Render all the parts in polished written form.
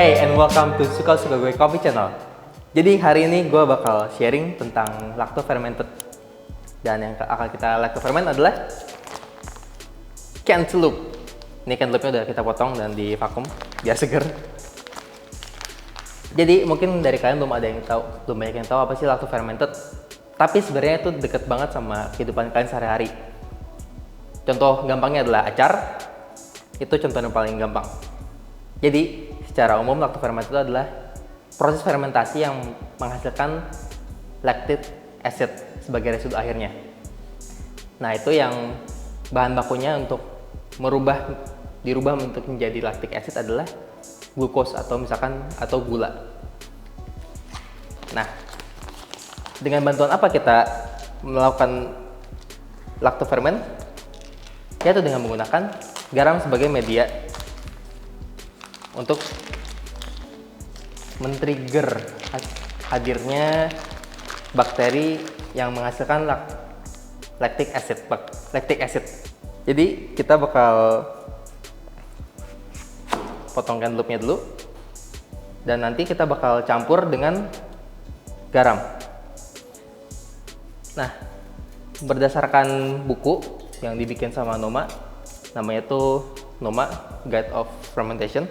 Hey and welcome to Suka-Suka Gue Coffee Channel. Jadi hari ini gue bakal sharing tentang lacto fermented. Dan yang akan kita lacto ferment adalah cantaloupe. Ini cantaloupe-nya udah kita potong dan di vakum biar seger. Jadi mungkin dari kalian belum banyak yang tahu apa sih lacto fermented. Tapi sebenarnya itu deket banget sama kehidupan kalian sehari-hari. Contoh gampangnya adalah acar. Itu contoh yang paling gampang. Jadi secara umum lacto fermented itu adalah proses fermentasi yang menghasilkan lactic acid sebagai residu akhirnya. Nah, itu yang bahan bakunya untuk dirubah untuk menjadi lactic acid adalah glukos atau gula. Nah, dengan bantuan apa kita melakukan lacto ferment? Yaitu dengan menggunakan garam sebagai media untuk men-trigger hadirnya bakteri yang menghasilkan lactic acid. Jadi kita bakal potong cantaloupe-nya dulu dan nanti kita bakal campur dengan garam. Nah, berdasarkan buku yang dibikin sama Noma, namanya tuh Noma Guide of Fermentation.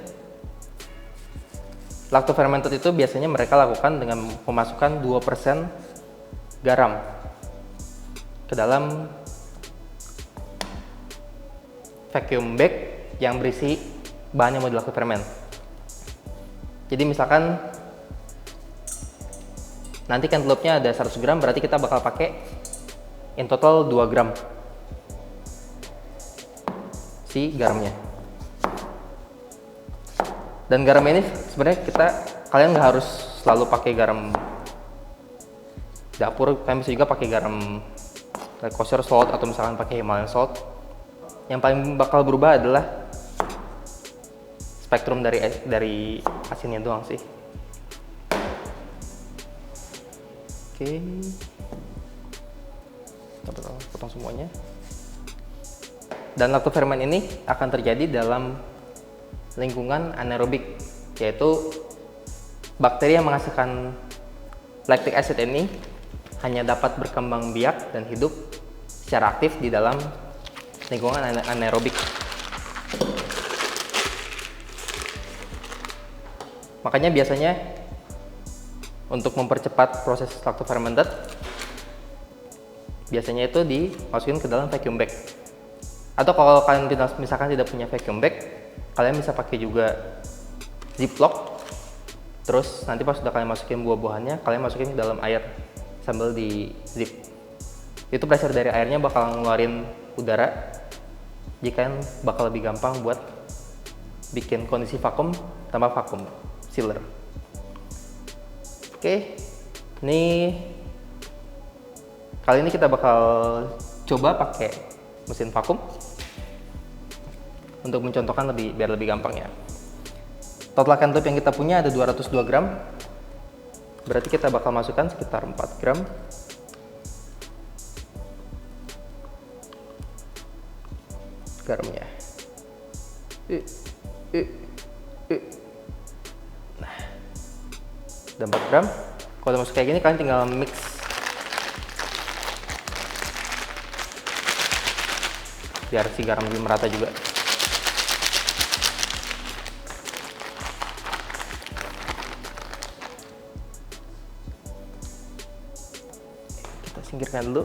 Lacto fermented itu biasanya mereka lakukan dengan memasukkan 2% garam ke dalam vacuum bag yang berisi bahan yang mau di lacto ferment. Jadi misalkan nanti cantaloupe-nya ada 100 gram, berarti kita bakal pakai in total 2 gram si garamnya. Dan garam ini sebenarnya kalian nggak harus selalu pakai garam dapur, kalian bisa juga pakai garam like kosher salt atau misalkan pakai Himalayan salt. Yang paling bakal berubah adalah spektrum dari asinnya doang sih. Oke, kita potong semuanya. Dan lacto ferment ini akan terjadi dalam lingkungan anaerobik, yaitu bakteri yang menghasilkan lactic acid ini hanya dapat berkembang biak dan hidup secara aktif di dalam lingkungan anaerobik. Makanya biasanya untuk mempercepat proses lacto fermented, biasanya itu dimasukin ke dalam vacuum bag. Atau kalau kalian misalkan tidak punya vacuum bag, kalian bisa pakai juga ziplock. Terus nanti pas sudah kalian masukin buah-buahannya, kalian masukin ke dalam air sambil di zip. Itu pressure dari airnya bakal ngeluarin udara. Jadi kalian bakal lebih gampang buat bikin kondisi vakum tanpa vakum sealer. Oke, kali ini kita bakal coba pakai mesin vakum untuk mencontohkan biar lebih gampang ya. Total cantaloupe yang kita punya ada 202 gram. Berarti kita bakal masukkan sekitar 4 gram. Garamnya. Nah, ada 4 gram. Kalau udah masuk kayak gini, kalian tinggal mix. Biar si garam lebih merata juga. Singkirkan dulu.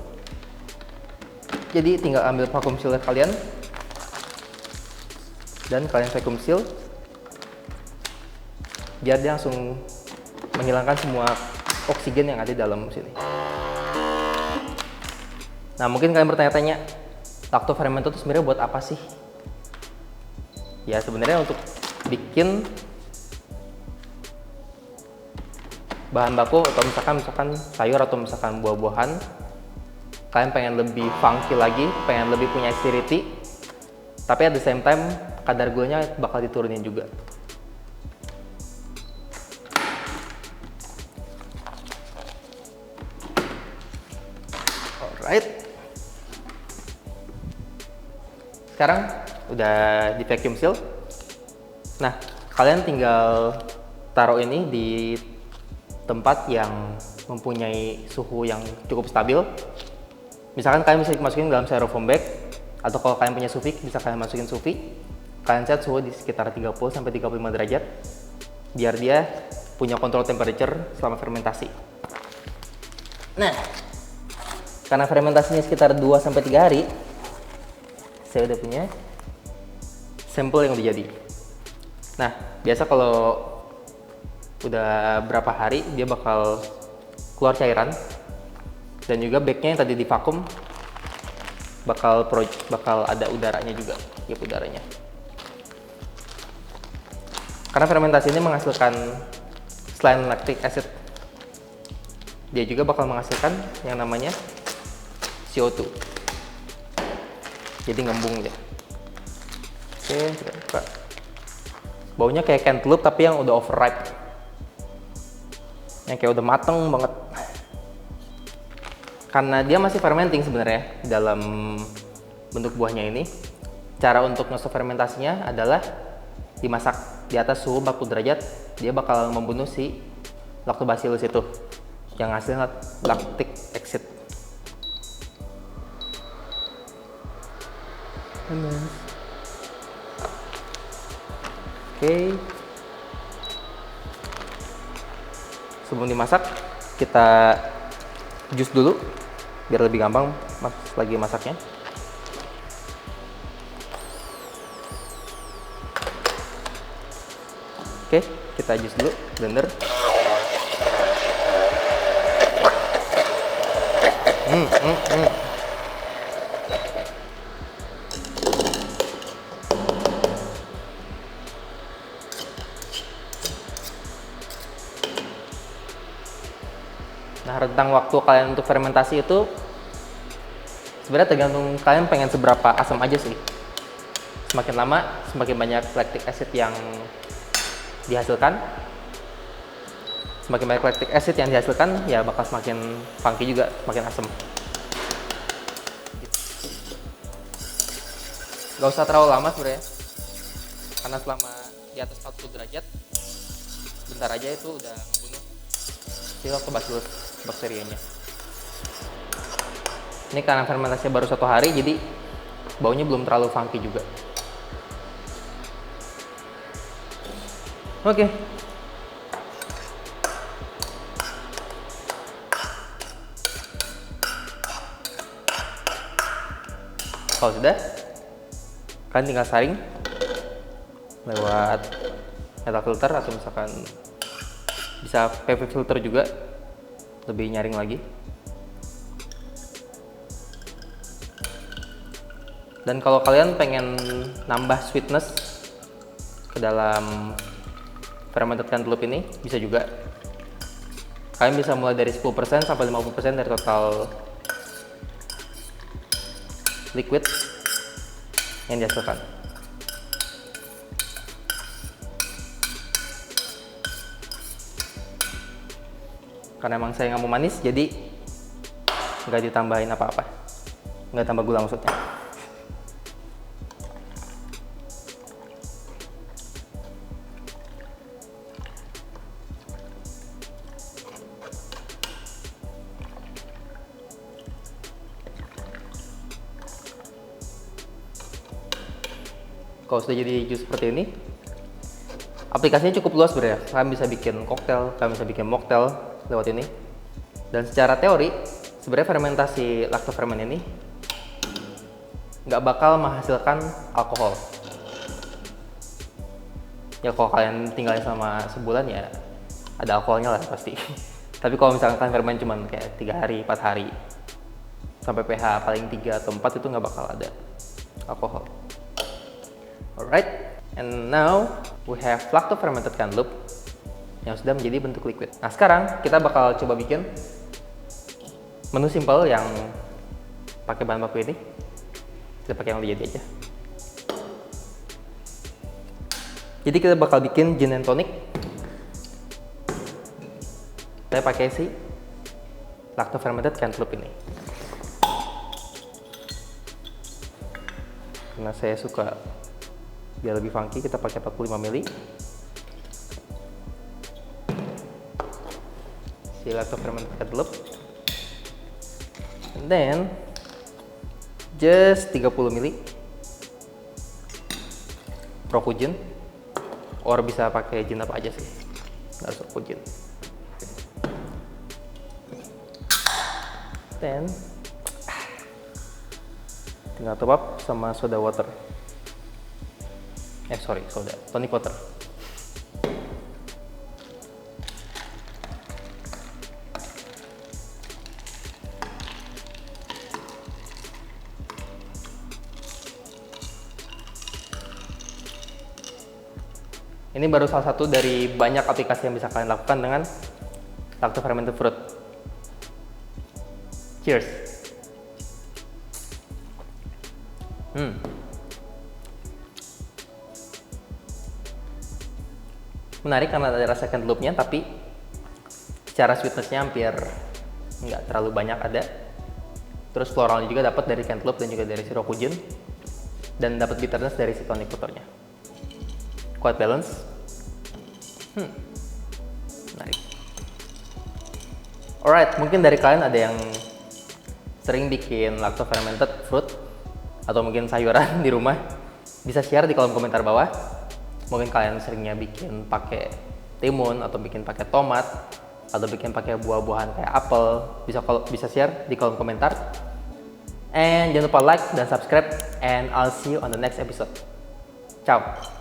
Jadi tinggal ambil vacuum sealer kalian dan kalian vacuum seal biar dia langsung menghilangkan semua oksigen yang ada di dalam sini. Nah, mungkin kalian bertanya-tanya, lacto fermented itu sebenarnya buat apa sih? Ya sebenarnya untuk bikin bahan baku atau misalkan sayur atau misalkan buah-buahan, kalian pengen lebih funky lagi, pengen lebih punya acidity, tapi at the same time kadar gulanya bakal diturunin juga. Alright, sekarang udah di vacuum seal. Nah, kalian tinggal taruh ini di tempat yang mempunyai suhu yang cukup stabil. Misalkan kalian bisa masukin dalam styrofoam bag, atau kalau kalian punya sous vide bisa kalian masukin sous vide. Kalian set suhu di sekitar 30 sampai 35 derajat biar dia punya kontrol temperature selama fermentasi. Nah, karena fermentasinya sekitar 2 sampai 3 hari, saya udah punya sampel yang udah jadi. Nah, biasa kalau udah berapa hari dia bakal keluar cairan, dan juga bagnya yang tadi divakum bakal ada udaranya juga, tiup udaranya. Karena fermentasi ini menghasilkan selain lactic acid, dia juga bakal menghasilkan yang namanya CO2. Jadi ngembung dia. Oke, kita buka. Baunya kayak cantaloupe tapi yang udah overripe, yang kayak udah mateng banget. Karena dia masih fermenting sebenarnya dalam bentuk buahnya ini, cara untuk nge-stop fermentasinya adalah dimasak di atas suhu 40 derajat. Dia bakal membunuh si lactobacillus itu yang hasilnya lactic acid. Oke. Sebelum dimasak, kita jus dulu biar lebih gampang lagi masaknya. Oke, kita jus dulu, blender. Nah, rentang waktu kalian untuk fermentasi itu sebenarnya tergantung kalian pengen seberapa asam aja sih. Semakin lama, semakin banyak lactic acid yang dihasilkan. Semakin banyak lactic acid yang dihasilkan, ya bakal semakin funky juga, semakin asam. Gak usah terlalu lama sebenarnya, karena selama di atas 40 derajat, bentar aja itu udah membunuh si lactobacillus bakterianya. Ini karena fermentasinya baru 1 hari, jadi baunya belum terlalu funky juga. Oke. Kalau sudah, kalian tinggal saring lewat metal filter, atau misalkan bisa PV filter juga, lebih nyaring lagi. Dan kalau kalian pengen nambah sweetness ke dalam fermented cantaloupe ini, bisa juga. Kalian bisa mulai dari 10% sampai 50% dari total liquid yang dihasilkan. Karena emang saya nggak mau manis, jadi nggak ditambahin apa-apa, nggak tambah gula maksudnya. Kalau sudah jadi jus seperti ini, aplikasinya cukup luas sebenarnya. Kalian bisa bikin koktail, kalian bisa bikin mocktail lewat ini. Dan secara teori, sebenarnya fermentasi lactoferment ini nggak bakal menghasilkan alkohol. Ya kalau kalian tinggalin selama sebulan, ya ada alkoholnya lah pasti. Tapi kalau misalkan kalian ferment cuma kayak 3 hari, 4 hari, sampai pH paling 3 atau 4, itu nggak bakal ada alkohol. Alright, and now we have lacto fermented cantaloupe yang sudah menjadi bentuk liquid. Nah, sekarang kita bakal coba bikin menu simple yang pakai bahan baku ini. Kita pakai yang udah jadi aja. Jadi kita bakal bikin gin and tonic. Saya pakai si lacto fermented cantaloupe ini. Karena saya suka biar lebih funky, kita pakai 45 ml. si lacto fermented cantaloupe. And then just 30 ml Rokujin, or bisa pakai gin apa aja sih, nggak harus Rokujin. Then tinggal top up sama soda water. Soda, tonic water. Ini baru salah satu dari banyak aplikasi yang bisa kalian lakukan dengan lacto fermented fruit. Cheers. Menarik karena ada rasa cantaloupe-nya, tapi secara sweetness-nya hampir nggak terlalu banyak ada. Terus floralnya juga dapat dari cantaloupe dan juga dari si Rokujin, dan dapat bitterness dari si tonic water-nya. Quite balance. Menarik. Alright, mungkin dari kalian ada yang sering bikin lacto fermented fruit atau mungkin sayuran di rumah, bisa share di kolom komentar bawah. Mungkin kalian seringnya bikin pakai timun atau bikin pakai tomat atau bikin pakai buah-buahan kayak apel. Bisa share di kolom komentar. And jangan lupa like dan subscribe, and I'll see you on the next episode. Ciao.